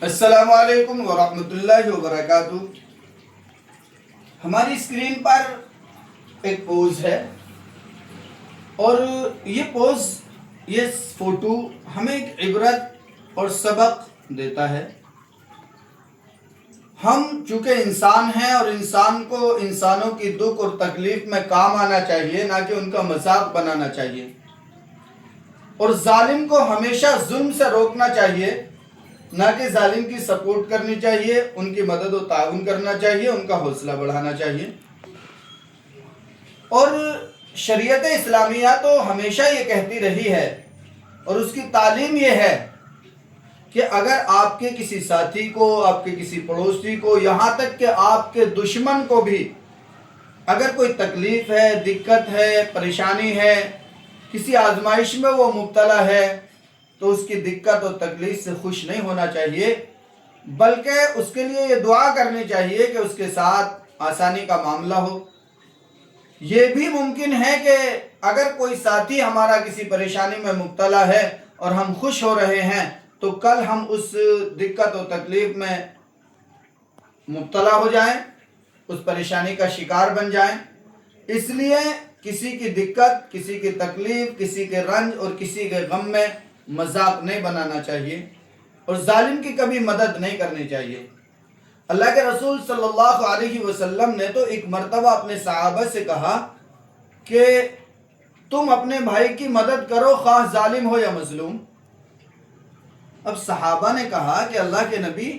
السلام علیکم ورحمۃ اللہ وبرکاتہ۔ ہماری اسکرین پر ایک پوز ہے اور یہ فوٹو ہمیں ایک عبرت اور سبق دیتا ہے۔ ہم چونکہ انسان ہیں اور انسان کو انسانوں کی دکھ اور تکلیف میں کام آنا چاہیے، نہ کہ ان کا مذاق بنانا چاہیے، اور ظالم کو ہمیشہ ظلم سے روکنا چاہیے، نہ کہ ظالم کی سپورٹ کرنی چاہیے، ان کی مدد و تعاون کرنا چاہیے، ان کا حوصلہ بڑھانا چاہیے۔ اور شریعت اسلامیہ تو ہمیشہ یہ کہتی رہی ہے اور اس کی تعلیم یہ ہے کہ اگر آپ کے کسی ساتھی کو، آپ کے کسی پڑوسی کو، یہاں تک کہ آپ کے دشمن کو بھی اگر کوئی تکلیف ہے، دقت ہے، پریشانی ہے، کسی آزمائش میں وہ مبتلا ہے، تو اس کی دقت اور تکلیف سے خوش نہیں ہونا چاہیے، بلکہ اس کے لیے یہ دعا کرنی چاہیے کہ اس کے ساتھ آسانی کا معاملہ ہو۔ یہ بھی ممکن ہے کہ اگر کوئی ساتھی ہمارا کسی پریشانی میں مبتلا ہے اور ہم خوش ہو رہے ہیں، تو کل ہم اس دقت و تکلیف میں مبتلا ہو جائیں، اس پریشانی کا شکار بن جائیں۔ اس لیے کسی کی دقت، کسی کی تکلیف، کسی کے رنج اور کسی کے غم میں مذاق نہیں بنانا چاہیے اور ظالم کی کبھی مدد نہیں کرنی چاہیے۔ اللہ کے رسول صلی اللہ علیہ وسلم نے تو ایک مرتبہ اپنے صحابہ سے کہا کہ تم اپنے بھائی کی مدد کرو، خواہ ظالم ہو یا مظلوم۔ اب صحابہ نے کہا کہ اللہ کے نبی،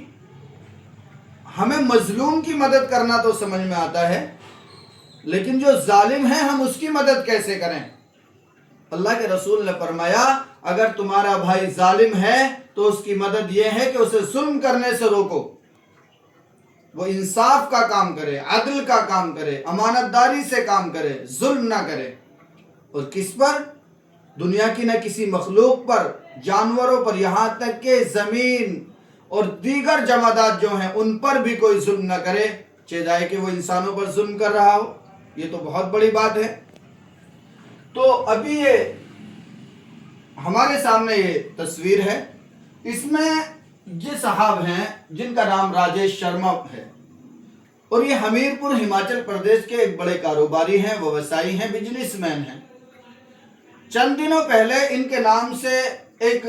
ہمیں مظلوم کی مدد کرنا تو سمجھ میں آتا ہے، لیکن جو ظالم ہے ہم اس کی مدد کیسے کریں؟ اللہ کے رسول نے فرمایا، اگر تمہارا بھائی ظالم ہے تو اس کی مدد یہ ہے کہ اسے ظلم کرنے سے روکو، وہ انصاف کا کام کرے، عدل کا کام کرے، امانت داری سے کام کرے، ظلم نہ کرے۔ اور کس پر؟ دنیا کی نہ کسی مخلوق پر، جانوروں پر، یہاں تک کہ زمین اور دیگر جمادات جو ہیں ان پر بھی کوئی ظلم نہ کرے، چاہے کہ وہ انسانوں پر ظلم کر رہا ہو۔ یہ تو بہت بڑی بات ہے۔ تو ابھی یہ ہمارے سامنے یہ تصویر ہے، اس میں یہ صاحب ہیں جن کا نام راجیش شرما ہے، اور یہ ہمیرپور ہماچل پردیش کے ایک بڑے کاروباری ہیں، ویوسائی ہیں، بزنس مین ہیں۔ چند دنوں پہلے ان کے نام سے ایک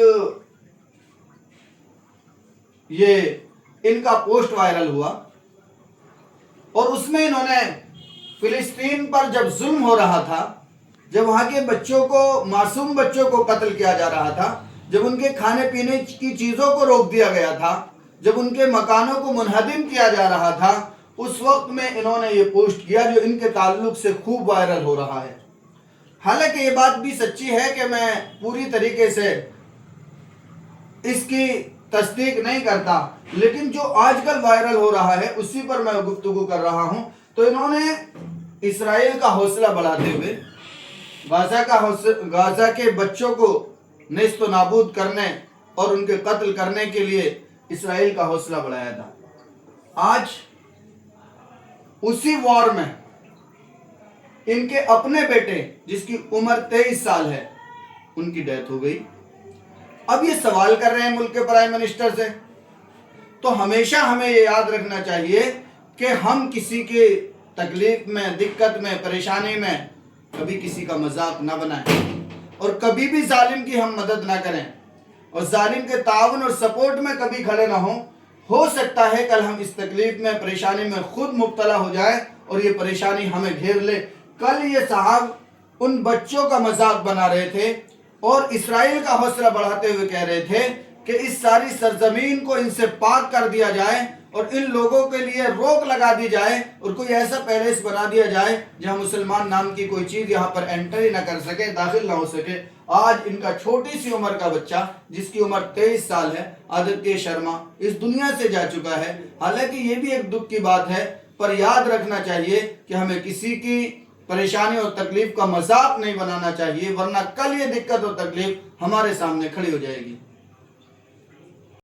ان کا پوسٹ وائرل ہوا، اور اس میں انہوں نے فلسطین پر جب ظلم ہو رہا تھا، جب وہاں کے بچوں کو، معصوم بچوں کو قتل کیا جا رہا تھا، جب ان کے کھانے پینے کی چیزوں کو روک دیا گیا تھا، جب ان کے مکانوں کو منہدم کیا جا رہا تھا، اس وقت میں انہوں نے یہ پوسٹ کیا جو ان کے تعلق سے خوب وائرل ہو رہا ہے۔ حالانکہ یہ بات بھی سچی ہے کہ میں پوری طریقے سے اس کی تصدیق نہیں کرتا، لیکن جو آج کل وائرل ہو رہا ہے اسی پر میں گفتگو کر رہا ہوں۔ تو انہوں نے اسرائیل کا حوصلہ بڑھاتے ہوئے غازہ کے بچوں کو نیست و نابود کرنے اور ان کے قتل کرنے کے لیے اسرائیل کا حوصلہ بڑھایا تھا۔ آج اسی وار میں ان کے اپنے بیٹے جس کی عمر 23 سال ہے، ان کی ڈیتھ ہو گئی۔ اب یہ سوال کر رہے ہیں ملک کے پرائم منسٹر سے، تو ہمیشہ ہمیں یہ یاد رکھنا چاہیے کہ ہم کسی کی تکلیف میں، دقت میں، پریشانی میں کبھی کسی کا مذاق نہ بنائیں، اور کبھی بھی ظالم کی ہم مدد نہ کریں، اور ظالم کے تعاون اور سپورٹ میں کبھی کھڑے نہ ہوں۔ ہو سکتا ہے کل ہم اس تکلیف میں، پریشانی میں خود مبتلا ہو جائیں اور یہ پریشانی ہمیں گھیر لے۔ کل یہ صاحب ان بچوں کا مذاق بنا رہے تھے اور اسرائیل کا حوصلہ بڑھاتے ہوئے کہہ رہے تھے کہ اس ساری سرزمین کو ان سے پاک کر دیا جائے اور ان لوگوں کے لیے روک لگا دی جائے، اور کوئی ایسا پیلس بنا دیا جائے جہاں مسلمان نام کی کوئی چیز یہاں پر انٹری نہ کر سکے، داخل نہ ہو سکے۔ آج ان کا چھوٹی سی عمر کا بچہ جس کی عمر 23 سال ہے، آدتیہ شرما، اس دنیا سے جا چکا ہے۔ حالانکہ یہ بھی ایک دکھ کی بات ہے، پر یاد رکھنا چاہیے کہ ہمیں کسی کی پریشانی اور تکلیف کا مذاق نہیں بنانا چاہیے، ورنہ کل یہ دقت اور تکلیف ہمارے سامنے کھڑی ہو جائے گی۔